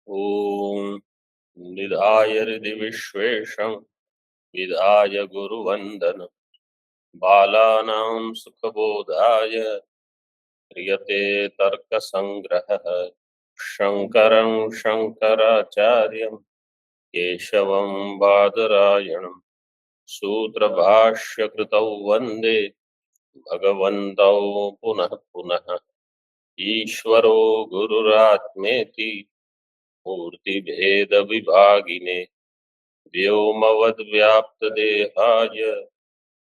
ॐ निधाय हृदि विश्वेशं विधाय गुरुवन्दनं बालानां सुखबोधाय क्रियते तर्कसङ्ग्रहः। शङ्करं शङ्कराचार्यं केशवं बादरायणं सूत्रभाष्यकृतौ वन्दे भगवन्तौ पुनः पुनः। ईश्वरो गुरुरात्मेति मूर्तिभेदविभागिने व्योमवद्व्याप्तदेहाय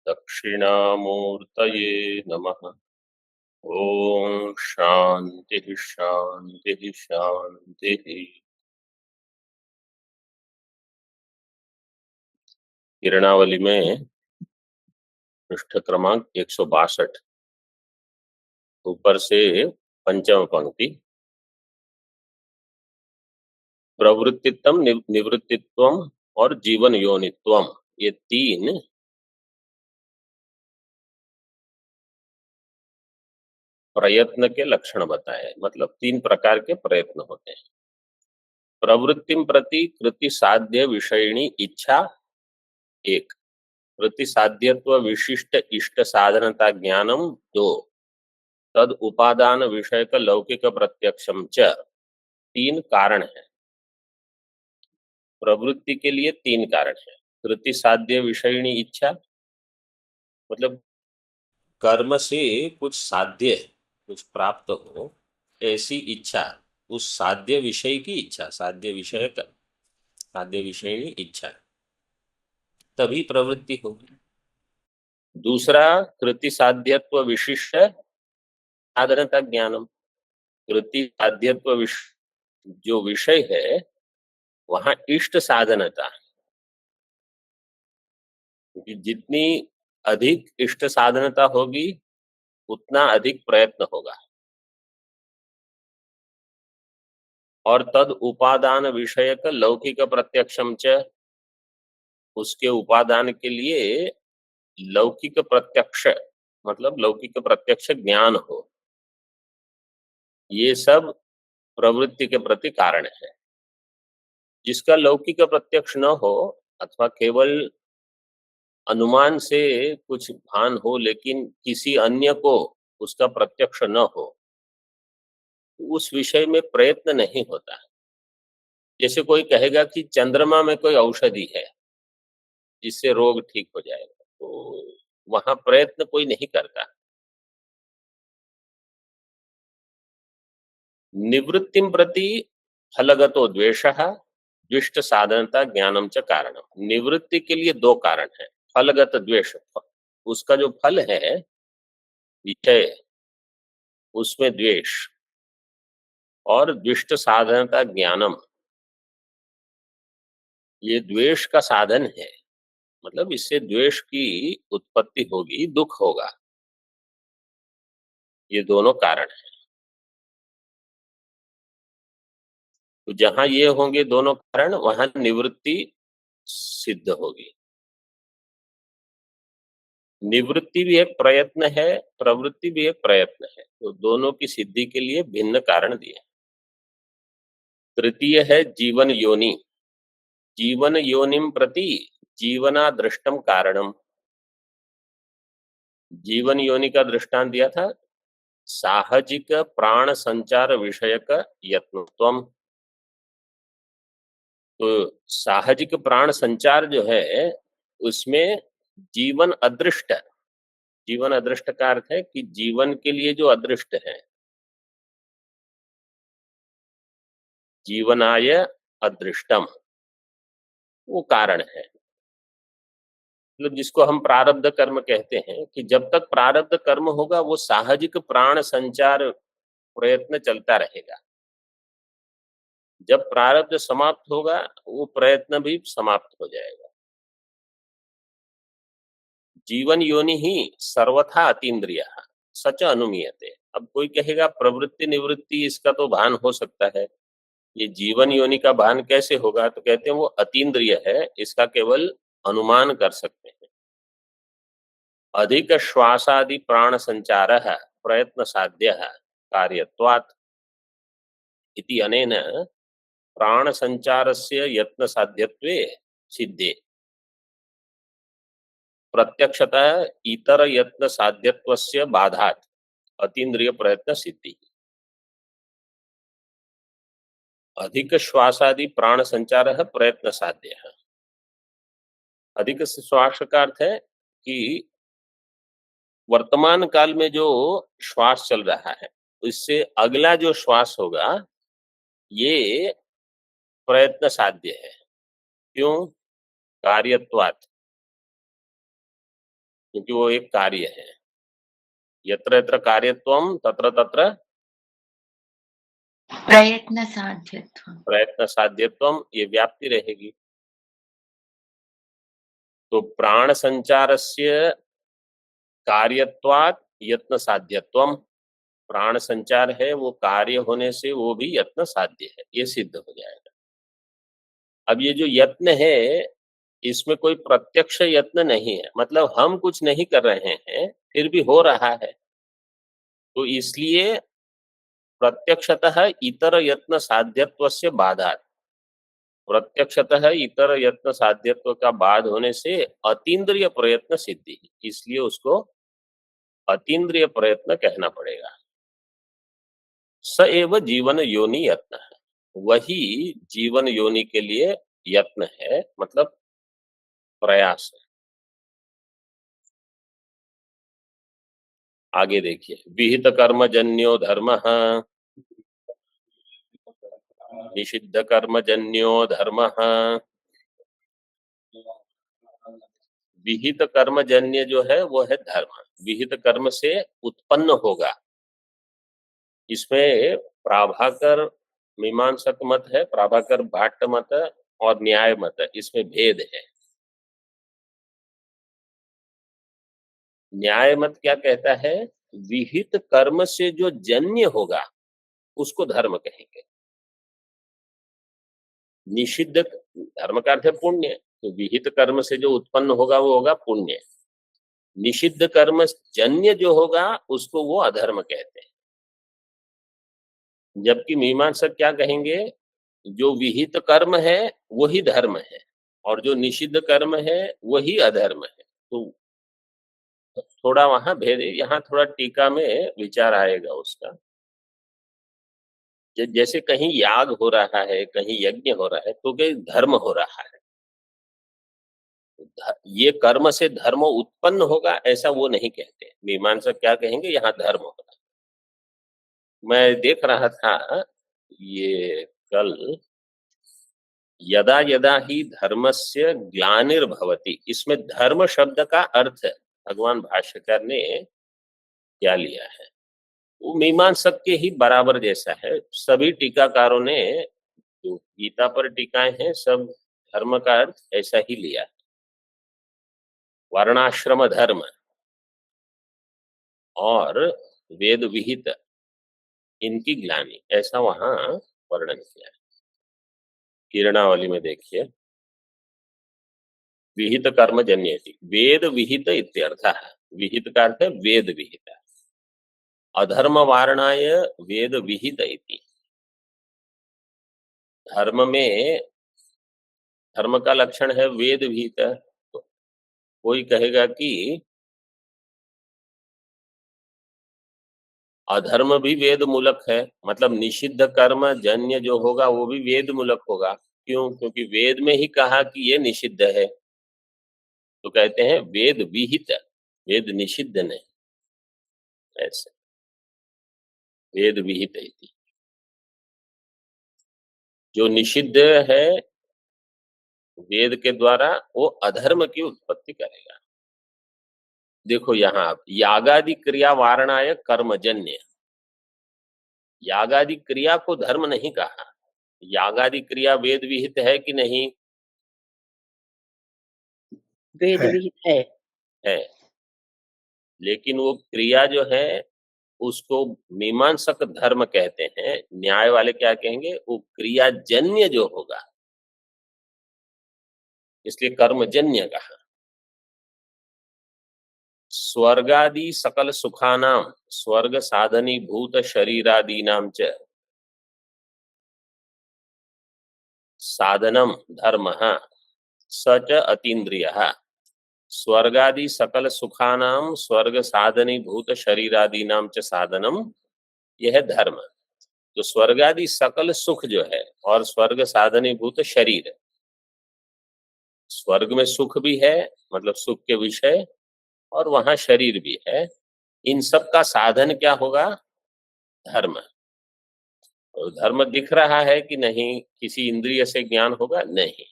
दक्षिणामूर्तये नमः। ओम शांति शांति शांति। किरणावली में पृष्ठ क्रमांक 162, ऊपर से पंचम पंक्ति। प्रवृत्तित्वम, निवृत्तित्वम और जीवन योनित्वम, ये तीन प्रयत्न के लक्षण बताए। मतलब तीन प्रकार के प्रयत्न होते हैं। प्रवृत्तिम प्रति कृति साध्य विषयिणी इच्छा एक, कृति साध्यत्व विशिष्ट इष्ट साधनता ज्ञानम दो, तद उपादान विषय का लौकिक प्रत्यक्षम च, तीन कारण है। प्रवृत्ति के लिए तीन कारण है। कृति साध्य विषयिणी इच्छा, मतलब कर्म से कुछ साध्य, कुछ प्राप्त हो ऐसी इच्छा, उस साध्य विषय की इच्छा, साध्य विषय का, साध्य विषयिणी इच्छा, तभी प्रवृत्ति होगी। दूसरा, कृति साध्यत्व विशिष्ट साधनता ज्ञानम। कृति साध्यत्व जो विषय है वहां इष्ट साधनता, क्योंकि जितनी अधिक इष्ट साधनता होगी उतना अधिक प्रयत्न होगा। और तद उपादान विषयक लौकिक प्रत्यक्षम च, उसके उपादान के लिए लौकिक प्रत्यक्ष, मतलब लौकिक प्रत्यक्ष ज्ञान हो, ये सब प्रवृत्ति के प्रति कारण है। जिसका लौकिक प्रत्यक्ष न हो अथवा केवल अनुमान से कुछ भान हो लेकिन किसी अन्य को उसका प्रत्यक्ष न हो, उस विषय में प्रयत्न नहीं होता। जैसे कोई कहेगा कि चंद्रमा में कोई औषधि है जिससे रोग ठीक हो जाएगा, तो वहां प्रयत्न कोई नहीं करता। निवृत्तिम प्रति फलगतो द्वेषः द्विष्ट साधनता ज्ञानम च कारणम। निवृत्ति के लिए दो कारण है। फलगत द्वेष, उसका जो फल है विषय, उसमें द्वेष, और द्विष्ट साधनता ज्ञानम, ये द्वेष का साधन है। मतलब इससे द्वेष की उत्पत्ति होगी, दुख होगा। ये दोनों कारण है। तो जहां ये होंगे दोनों कारण, वहां निवृत्ति सिद्ध होगी। निवृत्ति भी एक प्रयत्न है, प्रवृत्ति भी एक प्रयत्न है, तो दोनों की सिद्धि के लिए भिन्न कारण दिए। तृतीय है जीवन योनि। जीवन योनिम प्रति जीवनादृष्टम कारणम। जीवन योनि का दृष्टांत दिया था साहजिक प्राण संचार विषयक यत्नत्वम। तो साहजिक प्राण संचार जो है उसमें जीवन अदृष्ट, जीवन अदृष्ट का अर्थ है कि जीवन के लिए जो अदृष्ट है, जीवनाय अदृष्टम, वो कारण है। मतलब जिसको हम प्रारब्ध कर्म कहते हैं, कि जब तक प्रारब्ध कर्म होगा वो साहजिक प्राण संचार प्रयत्न चलता रहेगा। जब प्रारब्ध समाप्त होगा वो प्रयत्न भी समाप्त हो जाएगा। जीवन योनि ही सर्वथा अतीन्द्रिय सच अनुमीयते। अब कोई कहेगा प्रवृत्ति निवृत्ति इसका तो भान हो सकता है, ये जीवन योनि का भान कैसे होगा? तो कहते हैं वो अतीन्द्रिय है, इसका केवल अनुमान कर सकते हैं। अधिक श्वासादि प्राण संचार प्रयत्न साध्य कार्यत्वात् इति अनेन प्राण संचारस्य यत्न साध्यत्वे सिद्धे प्रत्यक्षतः इतर यत्न साध्यत्वस्य बाधात् अतीन्द्रिय प्रयत्न सिद्धि। अधिक श्वासादि प्राण संचार है प्रयत्न साध्य है। अधिक श्वास का अर्थ है कि वर्तमान काल में जो श्वास चल रहा है इससे अगला जो श्वास होगा ये प्रयत्न साध्य है। क्यों? कार्यत्वात्, क्योंकि वो एक कार्य है। यत्र यत्र कार्यत्वम तत्र तत्र प्रयत्न साध्यत्वम, प्रयत्न साध्यत्वम, ये व्याप्ति रहेगी। तो प्राण संचारस्य कार्यत्वात् यत्न साध्यत्वम, प्राण संचार है वो कार्य होने से वो भी यत्न साध्य है, ये सिद्ध हो जाएगा। अब ये जो यत्न है इसमें कोई प्रत्यक्ष यत्न नहीं है, मतलब हम कुछ नहीं कर रहे हैं फिर भी हो रहा है, तो इसलिए प्रत्यक्षतः इतर यत्न साध्यत्वस्य बाधात्, प्रत्यक्षतः इतर यत्न साध्यत्व का बाध होने से अतीन्द्रिय प्रयत्न सिद्धि, इसलिए उसको अतीन्द्रिय प्रयत्न कहना पड़ेगा। स एव जीवन योनि यत्न है, वही जीवन योनि के लिए यत्न है, मतलब प्रयास है। आगे देखिए, विहित कर्मजन्यो धर्म, निषिद्ध कर्मजन्यो धर्म, विहित कर्मजन्य जो है वो है धर्म, विहित कर्म से उत्पन्न होगा। इसमें प्राभाकर मीमांसक मत है, प्राभाकर भाट्ट मत है और न्याय मत है, इसमें भेद है। न्याय मत क्या कहता है? विहित कर्म से जो जन्य होगा उसको धर्म कहेंगे। निषिद्ध धर्म का अर्थ है पुण्य, तो विहित कर्म से जो उत्पन्न होगा वो होगा पुण्य। निषिद्ध कर्म जन्य जो होगा उसको वो अधर्म कहते हैं। जबकि मीमांसक क्या कहेंगे? जो विहित कर्म है वही धर्म है और जो निषिद्ध कर्म है वही अधर्म है। तो थोड़ा वहां भेद, यहाँ थोड़ा टीका में विचार आएगा उसका। जैसे कहीं याग हो रहा है, कहीं यज्ञ हो रहा है, तो कहीं धर्म हो रहा है, ये कर्म से धर्म उत्पन्न होगा ऐसा वो नहीं कहते। मीमांसक क्या कहेंगे? यहाँ धर्म होगा। मैं देख रहा था ये कल, यदा यदा ही धर्मस्य ग्लानिर्भवति, इसमें धर्म शब्द का अर्थ भगवान भाष्यकार ने क्या लिया है वो मीमांसक के ही बराबर जैसा है। सभी टीकाकारों ने जो गीता पर टीकाएं हैं सब धर्म का अर्थ ऐसा ही लिया है, वर्णाश्रम धर्म और वेद विहित इनकी ग्लानि, ऐसा वहां वर्णन किया है। किरणावली में देखिए, विहित कर्म जन्यति, वेद विहित इत्यर्थः, विहित का अर्थ है वेद विहित, अधर्म वारणाय वेद विहित इति। धर्म में धर्म का लक्षण है वेद विहित। तो कोई कहेगा कि अधर्म भी वेद मूलक है, मतलब निषिद्ध कर्म जन्य जो होगा वो भी वेद मूलक होगा। क्यों? क्योंकि वेद में ही कहा कि ये निषिद्ध है, तो कहते हैं वेद विहित, वेद निषिद्ध नहीं, ऐसे वेद विहित इति। जो निषिद्ध है वेद के द्वारा वो अधर्म की उत्पत्ति करेगा। देखो यहाँ यागादि क्रिया वारणाय कर्मजन्य, यागादि क्रिया को धर्म नहीं कहा। यागादि क्रिया वेद विहित है कि नहीं? वेद विहित है, लेकिन वो क्रिया जो है उसको मीमांसक धर्म कहते हैं। न्याय वाले क्या कहेंगे? वो क्रियाजन्य जो होगा, इसलिए कर्मजन्य कहा। स्वर्गादि सकल सुखानाम स्वर्ग साधनी भूत शरीरादीनाम च साधनम धर्मः स च अतीन्द्रियः स्वर्गादि सकल सुखानाम स्वर्ग साधनीभूत शरीरादीनाम च साधनम, यह धर्म। तो स्वर्गादि सकल सुख जो है और स्वर्ग साधनीभूत शरीर, स्वर्ग में सुख भी है मतलब सुख के विषय, और वहां शरीर भी है। इन सब का साधन क्या होगा? धर्म। तो धर्म दिख रहा है कि नहीं? किसी इंद्रिय से ज्ञान होगा? नहीं,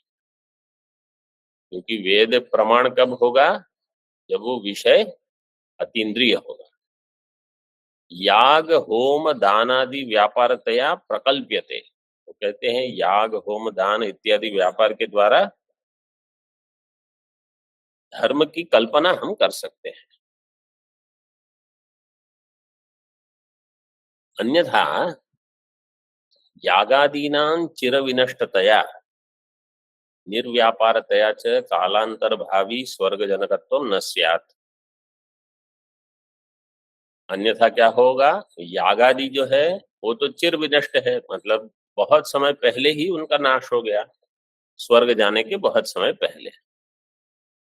क्योंकि वेद प्रमाण कब होगा? जब वो विषय अतीन्द्रिय होगा। याग होम दान आदि व्यापारतया प्रकल्प्यते, तो कहते हैं याग होम दान इत्यादि व्यापार के द्वारा धर्म की कल्पना हम कर सकते हैं। अन्यथा यागादीनां चिर विनष्टतया निर्व्यापारतया च कालांतर्भावी स्वर्गजनकत्व न स्यात्। अन्यथा क्या होगा? यागादि जो है वो तो चिर विनष्ट है, मतलब बहुत समय पहले ही उनका नाश हो गया, स्वर्ग जाने के बहुत समय पहले,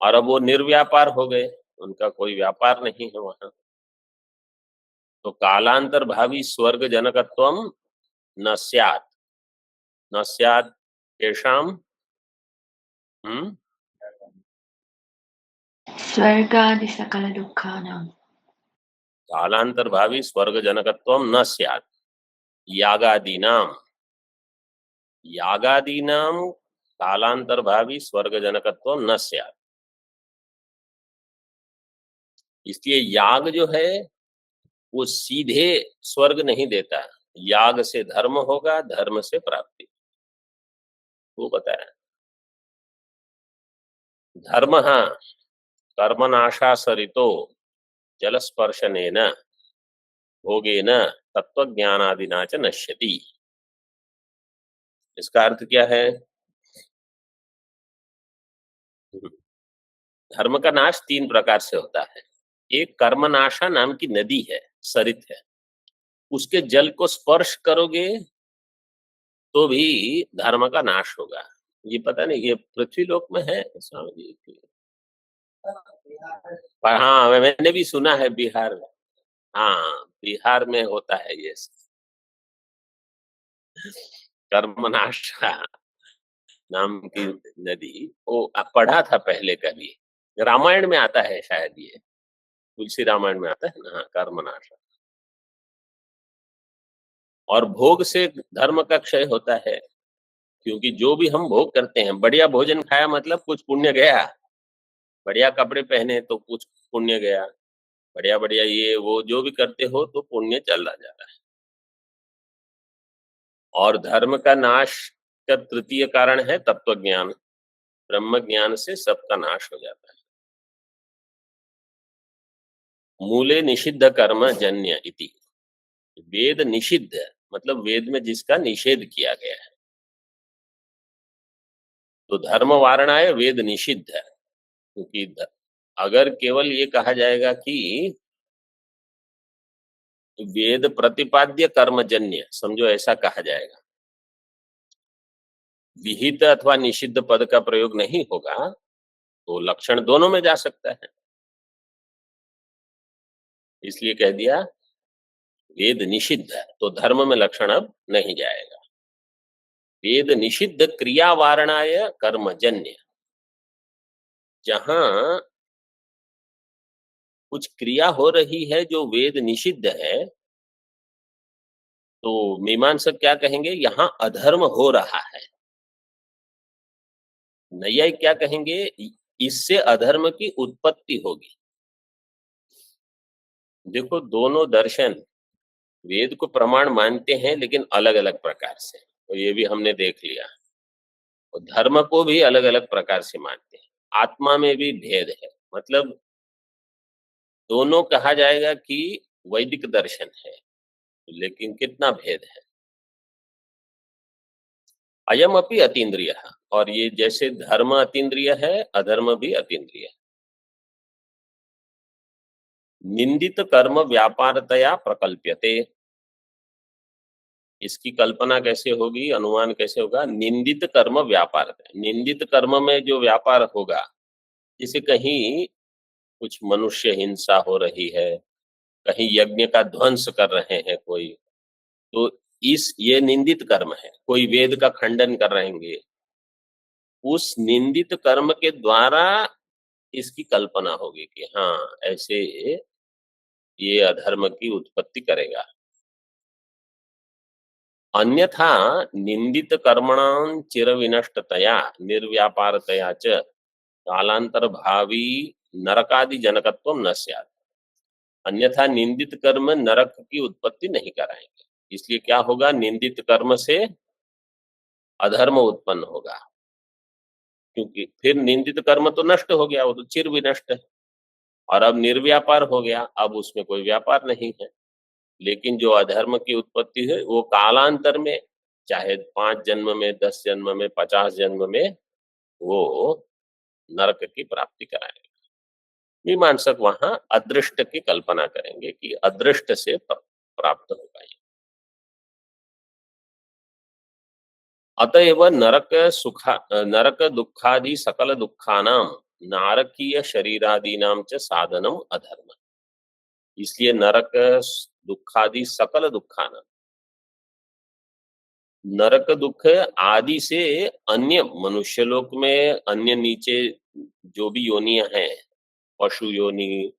और अब वो निर्व्यापार हो गए, उनका कोई व्यापार नहीं है वहां। तो कालांतर भावी स्वर्ग जनकत्वम न स्यात्, न स्यात् तेषाम स्वर्गादि सकल दुःखानां कालांतर भावी स्वर्ग जनकत्वम न स्यात् यागादीनाम, यागादीनाम कालांतर भावी स्वर्ग जनकत्वम न स्यात्। इसलिए याग जो है वो सीधे स्वर्ग नहीं देता, याग से धर्म होगा, धर्म से प्राप्ति, वो बताया। धर्म कर्मनाशा सरितो जलस्पर्शनेन भोगेन तत्वज्ञानादिना च नश्यति। इसका अर्थ क्या है? धर्म का नाश तीन प्रकार से होता है। एक कर्मनाशा नाम की नदी है, सरित है, उसके जल को स्पर्श करोगे तो भी धर्म का नाश होगा। ये पता नहीं, ये पृथ्वीलोक में है स्वामी जी? हाँ, मैंने भी सुना है बिहार में। हाँ, बिहार में होता है ये कर्मनाशा नाम की नदी। वो पढ़ा था पहले कभी, रामायण में आता है शायद, ये तुलसी रामायण में आता है ना, हाँ, कर्मनाशा। और भोग से धर्म का क्षय होता है, क्योंकि जो भी हम भोग करते हैं, बढ़िया भोजन खाया मतलब कुछ पुण्य गया, बढ़िया कपड़े पहने तो कुछ पुण्य गया, बढ़िया बढ़िया ये वो जो भी करते हो तो पुण्य चला जा रहा है। और धर्म का नाश का तृतीय कारण है तत्व ज्ञान। ब्रह्म ज्ञान से सबका नाश हो जाता है। मूले निषिद्ध कर्म जन्य इति, वेद निषिद्ध मतलब वेद में जिसका निषेध किया गया है। तो धर्म वारणाय वेद निषिद्ध है, क्योंकि अगर केवल ये कहा जाएगा कि वेद प्रतिपाद्य कर्मजन्य, समझो ऐसा कहा जाएगा, विहित अथवा निषिद्ध पद का प्रयोग नहीं होगा, तो लक्षण दोनों में जा सकता है। इसलिए कह दिया वेद निषिद्ध है, तो धर्म में लक्षण अब नहीं जाएगा। वेद निषिद्ध क्रिया वारणाय कर्मजन्य, जहां कुछ क्रिया हो रही है जो वेद निषिद्ध है, तो मीमांसक क्या कहेंगे? यहां अधर्म हो रहा है। नैयायिक क्या कहेंगे? इससे अधर्म की उत्पत्ति होगी। देखो, दोनों दर्शन वेद को प्रमाण मानते हैं, लेकिन अलग अलग प्रकार से, तो ये भी हमने देख लिया। और धर्म को भी अलग अलग प्रकार से मानते हैं। आत्मा में भी भेद है, मतलब दोनों कहा जाएगा कि वैदिक दर्शन है, लेकिन कितना भेद है। अयम अपि अतीन्द्रिय, और ये जैसे धर्म अतीन्द्रिय है, अधर्म भी अतीन्द्रिय है। निंदित कर्म व्यापारतया प्रकल्प्यते, इसकी कल्पना कैसे होगी, अनुमान कैसे होगा? निंदित कर्म व्यापार, निंदित कर्म में जो व्यापार होगा, जैसे कहीं कुछ मनुष्य हिंसा हो रही है, कहीं यज्ञ का ध्वंस कर रहे हैं कोई, तो ये निंदित कर्म है। कोई वेद का खंडन कर रहेंगे, उस निंदित कर्म के द्वारा इसकी कल्पना होगी कि हाँ, ऐसे ये अधर्म की उत्पत्ति करेगा। अन्यथा निंदित कर्मणां चिर विनष्टतया निर्व्यापारतया च कालांतर भावी नरकादि जनकत्वम न स्यात्। अन्यथा निंदित कर्म नरक की उत्पत्ति नहीं कराएंगे। इसलिए क्या होगा? निंदित कर्म से अधर्म उत्पन्न होगा, क्योंकि फिर निंदित कर्म तो नष्ट हो गया, वो तो चिर विनष्ट है। और अब निर्व्यापार हो गया, अब उसमें कोई व्यापार नहीं है। लेकिन जो अधर्म की उत्पत्ति है वो कालांतर में, चाहे 5 जन्म में, 10 जन्म में, 50 जन्म में, वो नरक की प्राप्ति कराएगा। मीमांसक वहां अदृष्ट की कल्पना करेंगे कि अदृष्ट से प्राप्त होगा ये। अतएव नरक दुखादि सकल दुखानां नारकीय शरीरादीनां च साधनम अधर्म। इसलिए नरक दुखादि सकल दुखानां, नरक दुख आदि से अन्य मनुष्य लोक में, अन्य नीचे जो भी योनियां हैं, पशु योनि,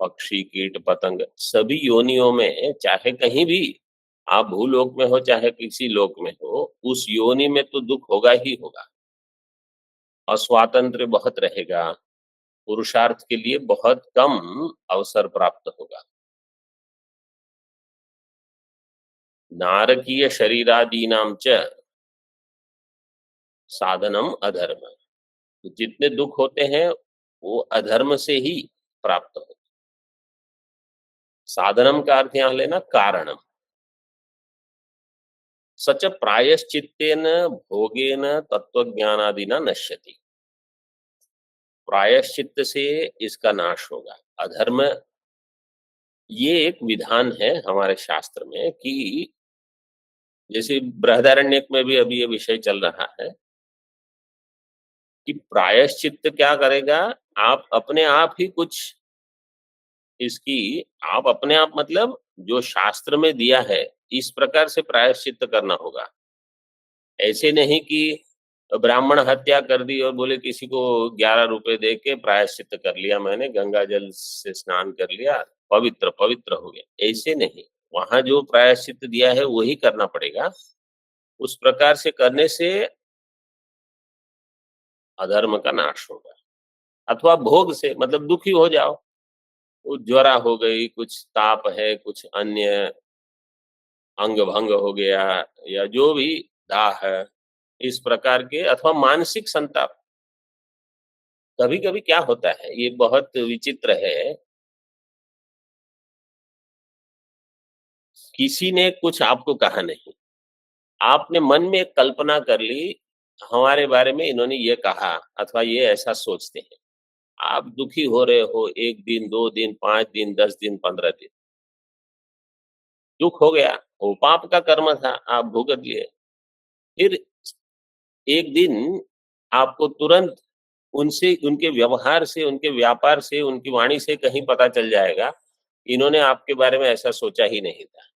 पक्षी, कीट, पतंग, सभी योनियों में, चाहे कहीं भी आप भूलोक में हो चाहे किसी लोक में हो, उस योनि में तो दुख होगा ही होगा। अस्वातंत्र बहुत रहेगा, पुरुषार्थ के लिए बहुत कम अवसर प्राप्त होगा। नारकीय शरीरादीनाम च साधनम अधर्म। तो जितने दुख होते हैं वो अधर्म से ही प्राप्त होते। साधनम का अर्थ यहां लेना कारणम। सच प्रायश्चित्तेन भोगेन तत्वज्ञानादिना नश्यति। प्रायश्चित्त से इसका नाश होगा। अधर्म, ये एक विधान है हमारे शास्त्र में कि जैसे बृहदारण्यक में भी अभी ये विषय चल रहा है कि प्रायश्चित्त क्या करेगा? आप अपने आप ही कुछ इसकी, आप अपने आप मतलब जो शास्त्र में दिया है इस प्रकार से प्रायश्चित्त करना होगा। ऐसे नहीं कि ब्राह्मण हत्या कर दी और बोले किसी को 11 रुपए दे के प्रायश्चित्त कर लिया, मैंने गंगा जल से स्नान कर लिया, पवित्र पवित्र हो गया। ऐसे नहीं, वहां जो प्रायश्चित्त दिया है वही करना पड़ेगा। उस प्रकार से करने से अधर्म का नाश होगा। अथवा भोग से मतलब दुखी हो जाओ, कुछ ज्वरा हो गई, कुछ ताप है, कुछ अन्य अंग भंग हो गया, या जो भी दाह है, इस प्रकार के, अथवा मानसिक संताप। कभी कभी क्या होता है, ये बहुत विचित्र है, किसी ने कुछ आपको कहा नहीं, आपने मन में एक कल्पना कर ली, हमारे बारे में इन्होंने ये कहा अथवा ये ऐसा सोचते हैं। आप दुखी हो रहे हो 1 दिन, 2 दिन, 5 दिन, 10 दिन, 15 दिन, दुख हो गया, वो पाप का कर्म था, आप भुगत लिए। फिर एक दिन आपको तुरंत उनसे, उनके व्यवहार से, उनके व्यापार से, उनकी वाणी से कहीं पता चल जाएगा इन्होंने आपके बारे में ऐसा सोचा ही नहीं था।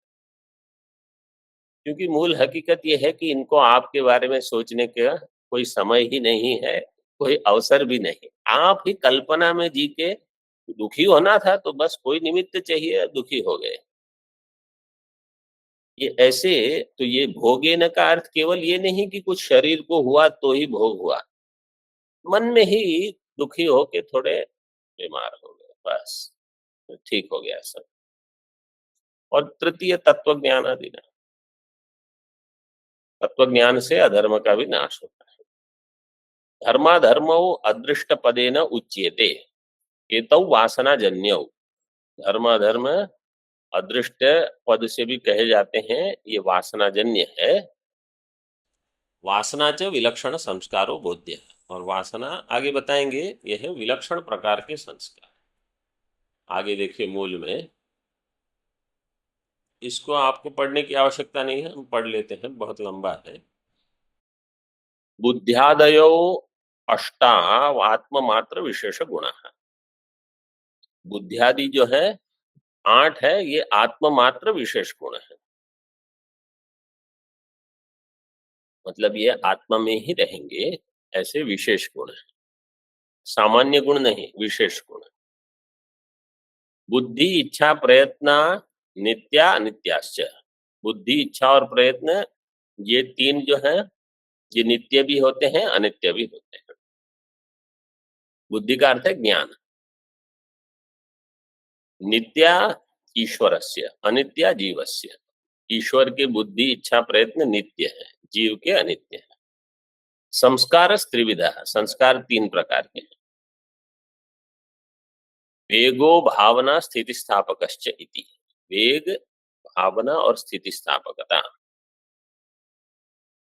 क्योंकि मूल हकीकत ये है कि इनको आपके बारे में सोचने का कोई समय ही नहीं है, कोई अवसर भी नहीं। आप ही कल्पना में जी के दुखी होना था तो बस कोई निमित्त चाहिए, दुखी हो गए। ये ऐसे, तो ये भोगे न का अर्थ केवल ये नहीं कि कुछ शरीर को हुआ तो ही भोग हुआ, मन में ही दुखी होके थोड़े बीमार हो गए, बस तो ठीक हो गया सब। और तृतीय तत्व ज्ञान आदि, तत्व ज्ञान से अधर्म का भी नाश होता है। धर्माधर्मो अदृष्ट पदेन उच्यते एतौ वासना जन्यौ। धर्म अधर्म अदृष्ट पद से भी कहे जाते हैं, ये वासना जन्य है। वासना च विलक्षण संस्कारो बोध्य। और वासना आगे बताएंगे, यह विलक्षण प्रकार के संस्कार। आगे देखिए मूल में, इसको आपको पढ़ने की आवश्यकता नहीं है, हम पढ़ लेते हैं, बहुत लंबा है। बुद्ध्यादयो अष्टा आत्ममात्र विशेष गुण। बुद्ध्यादि जो है 8 है, ये आत्ममात्र विशेष गुण है, मतलब ये आत्मा में ही रहेंगे ऐसे विशेष गुण है, सामान्य गुण नहीं, विशेष गुण। बुद्धि इच्छा प्रयत्न नित्या अनित्याश्च। बुद्धि इच्छा और प्रयत्न ये 3 जो है ये नित्य भी होते हैं अनित्य भी होते हैं। बुद्धि का अर्थ है ज्ञान। नित्या ईश्वरस्य अनित्या जीवस्य। ईश्वर की बुद्धि इच्छा प्रयत्न नित्य है, जीव के अनित्य है। संस्कार त्रिविधा, संस्कार 3 प्रकार के हैं। वेगो भावना स्थिति स्थापकश्च इति। वेग भावना और स्थिति स्थापकता।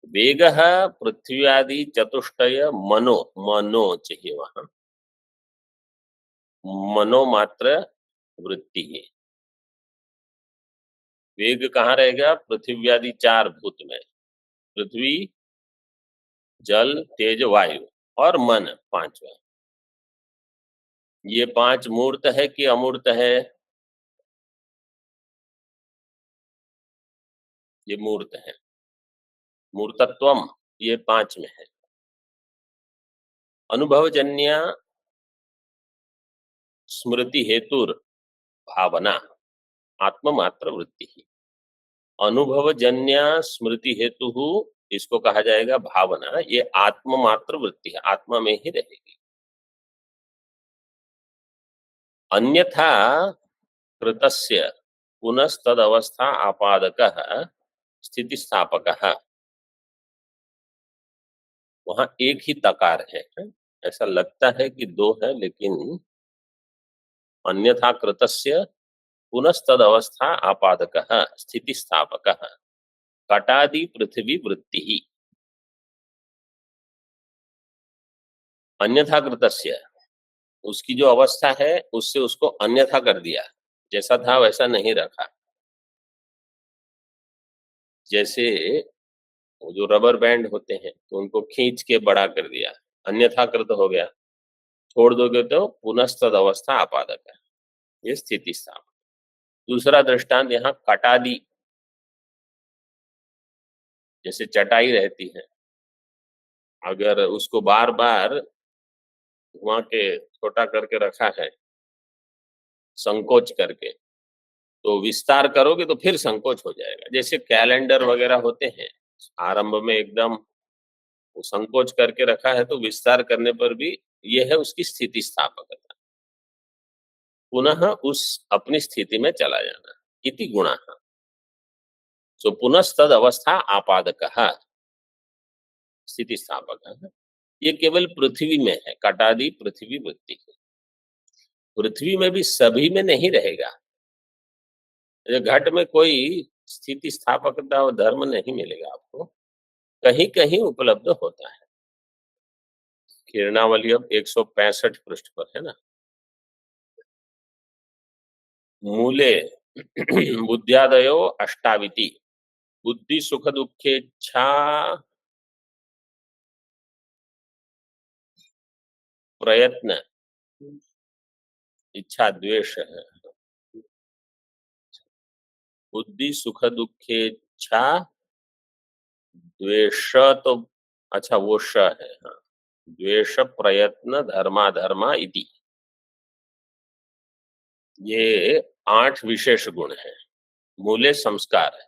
वेग पृथ्वी चतुष्टय मनो, मनो चाहिए वहां, मनोमात्र वृत्ति है। वेग कहाँ रहेगा? पृथ्वी आदि 4 भूत में, पृथ्वी जल तेज वायु और मन 5वां। ये 5 मूर्त है कि अमूर्त है? ये मूर्त है, मूर्तत्वम ये 5 में है। अनुभवजन्य स्मृति हेतुर भावना आत्ममात्र वृत्ति ही। अनुभवजन्य स्मृति हेतु इसको कहा जाएगा भावना, ये आत्ममात्र वृत्ति है, आत्मा में ही रहेगी। अन्यथा कृतस्य पुनस्तद अवस्था आपादकः स्थिति स्थापकः। वहां एक ही तकार है, ऐसा लगता है कि 2 है, लेकिन अन्यथा कृतस्य पुनस्तद अवस्था आपादकः स्थिति स्थापकः कटादि पृथ्वी वृत्ति ही। अन्यथा कृतस्य उसकी जो अवस्था है उससे उसको अन्यथा कर दिया, जैसा था वैसा नहीं रखा। जैसे वो जो रबर बैंड होते हैं तो उनको खींच के बड़ा कर दिया, अन्यथा कृत हो गया। छोड़ दोगे तो पुनस्तद अवस्था आपादक है, ये स्थिति स्थापक। दूसरा दृष्टांत यहाँ कटादि, जैसे चटाई रहती है, अगर उसको बार बार घुमा के छोटा करके रखा है संकोच करके, तो विस्तार करोगे तो फिर संकोच हो जाएगा। जैसे कैलेंडर वगैरह होते हैं, आरंभ में एकदम संकोच करके रखा है तो विस्तार करने पर भी यह है उसकी स्थिति स्थापकता, पुनः उस अपनी स्थिति में चला जाना, इति गुणः। सो पुनस्तद अवस्था आपादकः स्थिति स्थापकः। ये केवल पृथ्वी में है, कटादि पृथ्वी वृत्ति। पृथ्वी में भी सभी में नहीं रहेगा। घट में कोई स्थिति स्थापकता और धर्म नहीं मिलेगा आपको, कहीं कहीं उपलब्ध होता है। किरणावली अब 165 पृष्ठ पर है ना। मूले बुद्ध्यादयो अष्टाविति। बुद्धि सुख दुखेच्छा प्रयत्न इच्छा द्वेष है। बुद्धि सुख दुखेच्छा द्वेष, तो अच्छा वो श है, हाँ। द्वेष प्रयत्न धर्माधर्मा इति, ये 8 विशेष गुण है। मूले संस्कार है।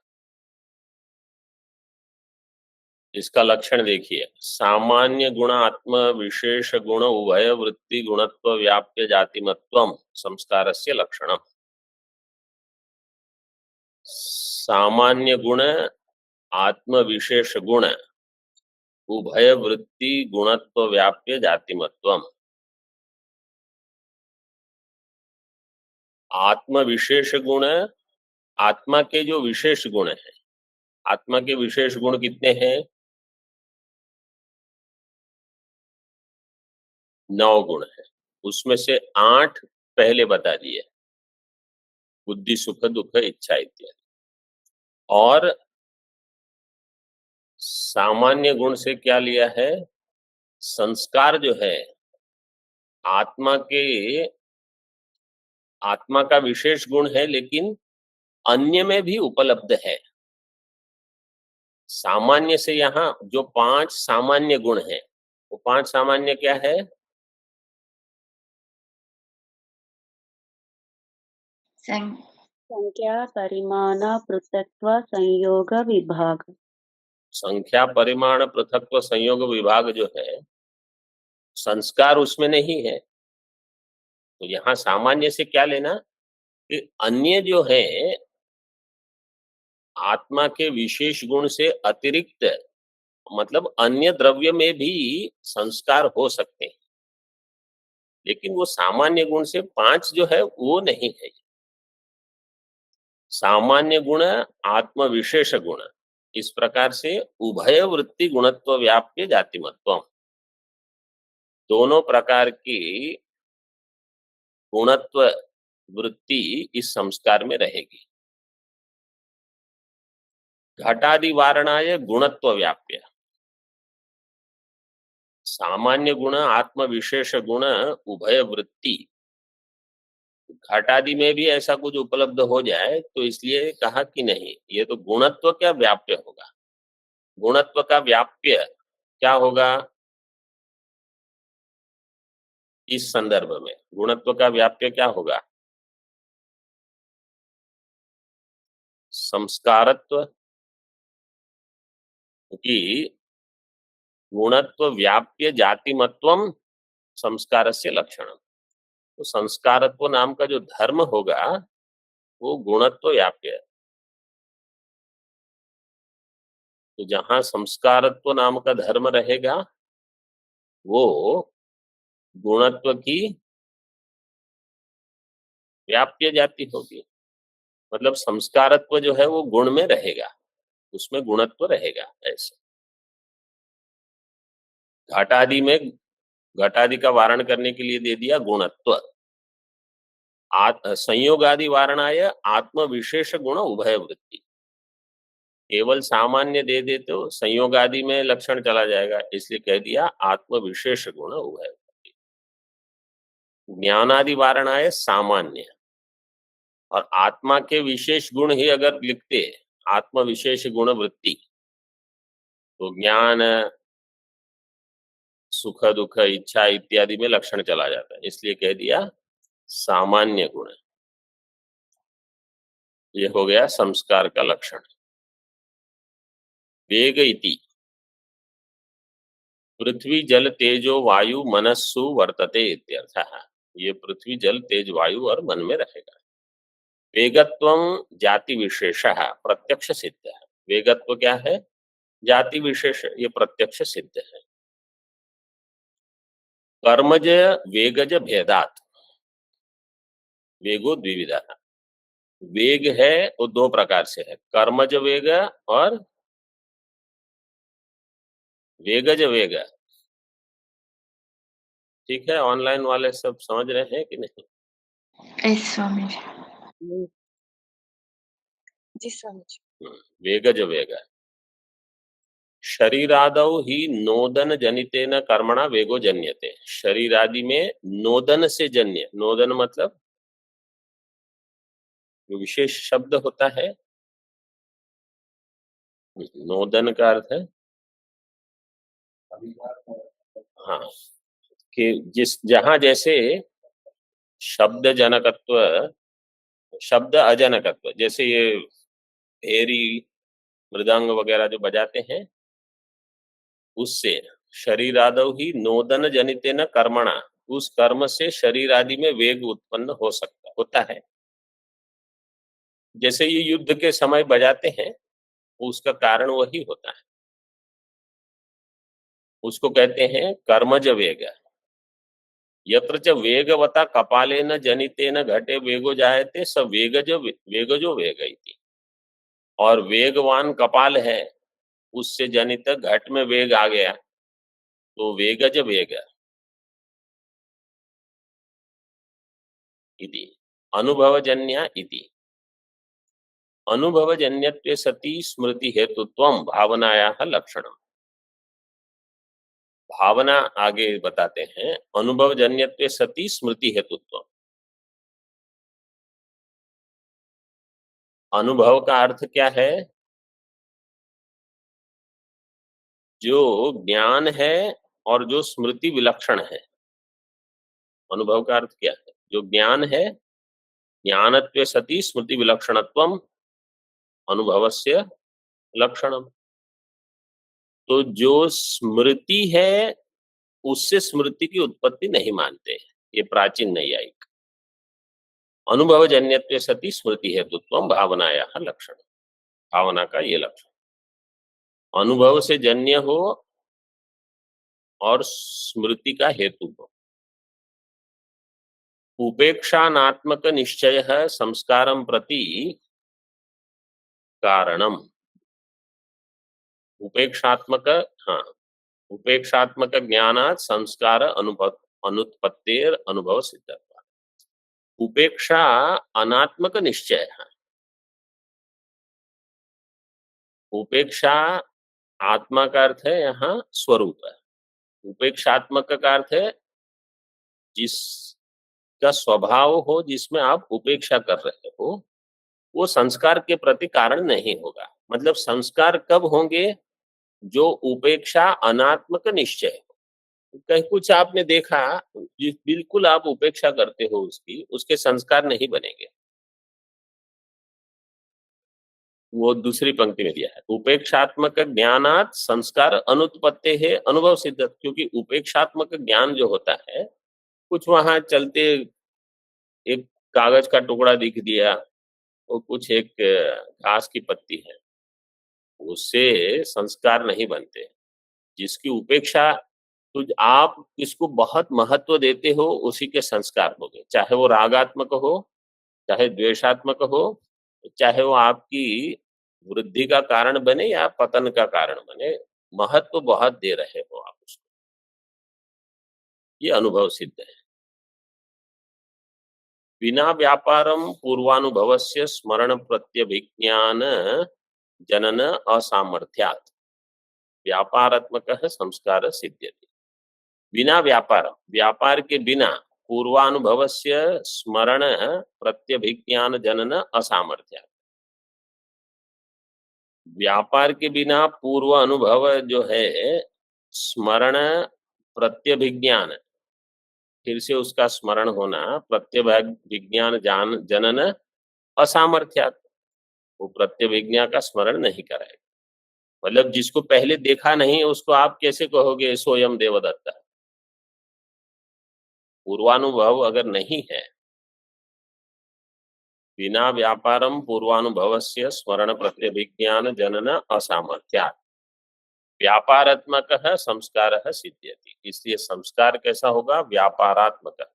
इसका लक्षण देखिए, सामान्य गुण आत्म विशेष गुण उभय वृत्ति गुणत्व व्याप्य जातिमत्वम संस्कारस्य लक्षणम। सामान्य गुण आत्म विशेष गुण उभय वृत्ति गुणत्व व्याप्य जातिमत्वम। आत्म विशेष गुण, आत्मा के जो विशेष गुण है, आत्मा के विशेष गुण कितने हैं? 9 गुण है, उसमें से 8 पहले बता दिए, बुद्धि सुख दुख इच्छा इत्यादि। और सामान्य गुण से क्या लिया है? संस्कार जो है आत्मा के आत्मा का विशेष गुण है, लेकिन अन्य में भी उपलब्ध है। सामान्य से यहाँ जो 5 सामान्य गुण हैं, वो 5 सामान्य क्या है? सं- संख्या परिमाण पृथक्त्व संयोग विभाग। संख्या परिमाण पृथक्त्व संयोग विभाग जो है, संस्कार उसमें नहीं है। तो यहाँ सामान्य से क्या लेना कि अन्य जो है आत्मा के विशेष गुण से अतिरिक्त, मतलब अन्य द्रव्य में भी संस्कार हो सकते हैं, लेकिन वो सामान्य गुण से 5 जो है वो नहीं है। सामान्य गुण आत्म विशेष गुण, इस प्रकार से उभय वृत्ति गुणत्व व्याप्य जातिमत्व, दोनों प्रकार की गुणत्व वृत्ति इस संस्कार में रहेगी। घटादि वारणाय गुणत्व व्याप्य, सामान्य गुण आत्म विशेष गुण उभय वृत्ति, घटादि में भी ऐसा कुछ उपलब्ध हो जाए तो इसलिए कहा कि नहीं, ये तो गुणत्व क्या व्याप्य होगा। गुणत्व का व्याप्य क्या होगा? इस संदर्भ में गुणत्व का व्याप्य क्या होगा? संस्कारत्व, क्योंकि गुणत्व व्याप्य जातिमत्वम संस्कार से लक्षण, तो संस्कारत्व नाम का जो धर्म होगा वो गुणत्व व्याप्य है। तो जहां संस्कारत्व नाम का धर्म रहेगा वो गुणत्व की व्याप्य जाति होगी। मतलब संस्कारत्व जो है वो गुण में रहेगा, उसमें गुणत्व रहेगा। ऐसे घटादि में घटादि का वारण करने के लिए दे दिया गुणत्व। संयोग आदि वारणाय आत्म विशेष गुण उभय वृत्ति, केवल सामान्य दे दे तो संयोग आदि में लक्षण चला जाएगा, इसलिए कह दिया आत्म विशेष गुण उभय वृत्ति। ज्ञानादि वारणाय सामान्य, और आत्मा के विशेष गुण ही अगर लिखते आत्म विशेष गुण वृत्ति, तो ज्ञान सुख दुख इच्छा इत्यादि में लक्षण चला जाता है, इसलिए कह दिया सामान्य गुण। ये हो गया संस्कार का लक्षण। वेग इति पृथ्वी जल तेजो वायु मनस्सु वर्तते इत्यर्थः। ये पृथ्वी जल तेज वायु और मन में रहेगा। वेगत्वं जाति विशेषः प्रत्यक्ष सिद्ध है। वेगत्व क्या है? जाति विशेष, ये प्रत्यक्ष सिद्ध है। कर्मज वेगज भेदात वेगो द्विविधा, वेग है वो 2 प्रकार से है, कर्मज वेग और वेगज वेग। ठीक है, ऑनलाइन वाले सब समझ रहे हैं कि नहीं? यस स्वामी जी। जी स्वामी जी। वेगज वेग शरीरादौ ही नोदन जनितेन कर्मणा वेगो जन्यते। शरीरादि में नोदन से जन्य, नोदन मतलब जो विशेष शब्द होता है, नोदन का अर्थ है हाँ, कि जिस जहां जैसे शब्द जनकत्व शब्द अजनकत्व, जैसे ये भेरी मृदंग वगैरह जो बजाते हैं, उससे शरीर आदौ ही नोदन जनिते न कर्मणा, उस कर्म से शरीर आदि में वेग उत्पन्न हो सकता होता है। जैसे ये युद्ध के समय बजाते हैं, उसका कारण वही होता है, उसको कहते हैं कर्मज वेग। यत्र च वेगवता कपालेन जनितेन घटे वेगो जायते स वेगजो वेग इति। और वेगवान कपाल है, उससे जनित घट में वेग आ गया तो वेगज वेग इति अनुभवजन्य इति। अनुभवजन्यत्वे सति स्मृति हेतुत्वं भावनायाः लक्षणम्। भावना आगे बताते हैं, अनुभवजन्यत्वे सति स्मृति हेतुत्वम्। अनुभव का अर्थ क्या है? जो ज्ञान है और जो स्मृति विलक्षण है। अनुभव का अर्थ क्या है? जो ज्ञान है, ज्ञानत्वे सति स्मृति विलक्षणत्वम् अनुभवस्य लक्षणम। तो जो स्मृति है उससे स्मृति की उत्पत्ति नहीं मानते हैं, ये प्राचीन नैयायिक। अनुभवजन्यत्वे सति स्मृति हेतुत्वम भावनायाः लक्षण, भावना का ये लक्षण। अनुभव से जन्य हो और स्मृति का हेतु हो। उपेक्षानात्मक निश्चय संस्कारं प्रति कारणम। उपेक्षात्मक, हाँ, उपेक्षात्मक ज्ञानात् संस्कार अनुत्पत्तेर अनुभव सिद्धत्वा। उपेक्षा अनात्मक निश्चय है। उपेक्षा आत्मा का अर्थ है यहाँ स्वरूप है। उपेक्षात्मक का अर्थ है जिसका स्वभाव हो, जिसमें आप उपेक्षा कर रहे हो, वो संस्कार के प्रति कारण नहीं होगा। मतलब संस्कार कब होंगे? जो उपेक्षा अनात्मक निश्चय हो। कहीं कुछ आपने देखा जिस बिल्कुल आप उपेक्षा करते हो उसकी, उसके संस्कार नहीं बनेंगे। वो दूसरी पंक्ति में दिया है, उपेक्षात्मक ज्ञानात् संस्कार अनुत्पत्ते है अनुभव सिद्ध। क्योंकि उपेक्षात्मक ज्ञान जो होता है, कुछ वहां चलते एक कागज का टुकड़ा दिख दिया, और कुछ एक घास की पत्ती है, उससे संस्कार नहीं बनते। जिसकी उपेक्षा, तो आप इसको बहुत महत्व देते हो, उसी के संस्कार होंगे। चाहे वो रागात्मक हो, चाहे द्वेषात्मक हो, चाहे वो आपकी वृद्धि का कारण बने या पतन का कारण बने, महत्व बहुत दे रहे हो आप उसको, ये अनुभव सिद्ध है। बिना व्यापारम पूर्वानुभवस्य स्मरण प्रत्यभिज्ञान जनन असामर्थ्यात् व्यापारात्मक संस्कार सिद्ध्यति। बिना व्यापार, व्यापार के बिना पूर्वानुभवस्य स्मरण प्रत्यभिज्ञान जनन असामर्थ्यात्। व्यापार के बिना पूर्व अनुभव जो है, स्मरण प्रत्यभिज्ञान, फिर से उसका स्मरण होना, प्रत्यभिज्ञान जनन असामर्थ्यात्, वो प्रत्यभिज्ञा का स्मरण नहीं कराएगा। मतलब जिसको पहले देखा नहीं उसको आप कैसे कहोगे सोयम देवदत्ता? पूर्वानुभव अगर नहीं है, बिना व्यापारम पूर्वानुभवस्य स्मरण प्रत्यभिज्ञान जनन असामर्थ्यात् व्यापारात्मक संस्कार सिद्ध्यति। इसलिए संस्कार कैसा होगा? व्यापारात्मक।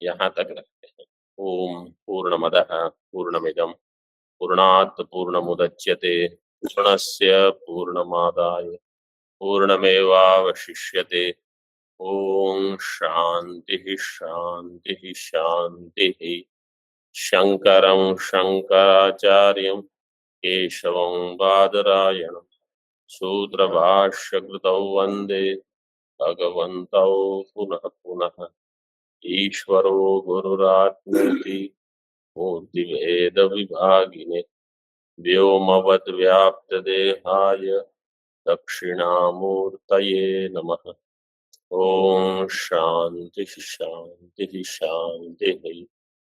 यहाँ तक रखते हैं। ओम पूर्णमदः पूर्णमिदं पूर्णात् पूर्णमुदच्यते पूर्णस्य पूर्णमादाय पूर्णमेवावशिष्यते। ओम शांति शांति शांति। शंकरं शंकराचार्यं केशवं बादरायणं सूत्रभाष्यकृतौ वन्दे भगवन्तौ पुनः पुनः। ईश्वरो गुरुरात्मेति मूर्तिभेदविभागिने व्योमवद्व्याप्तदेहाय दक्षिणामूर्तये नमः। ओम शांति शांति शांति।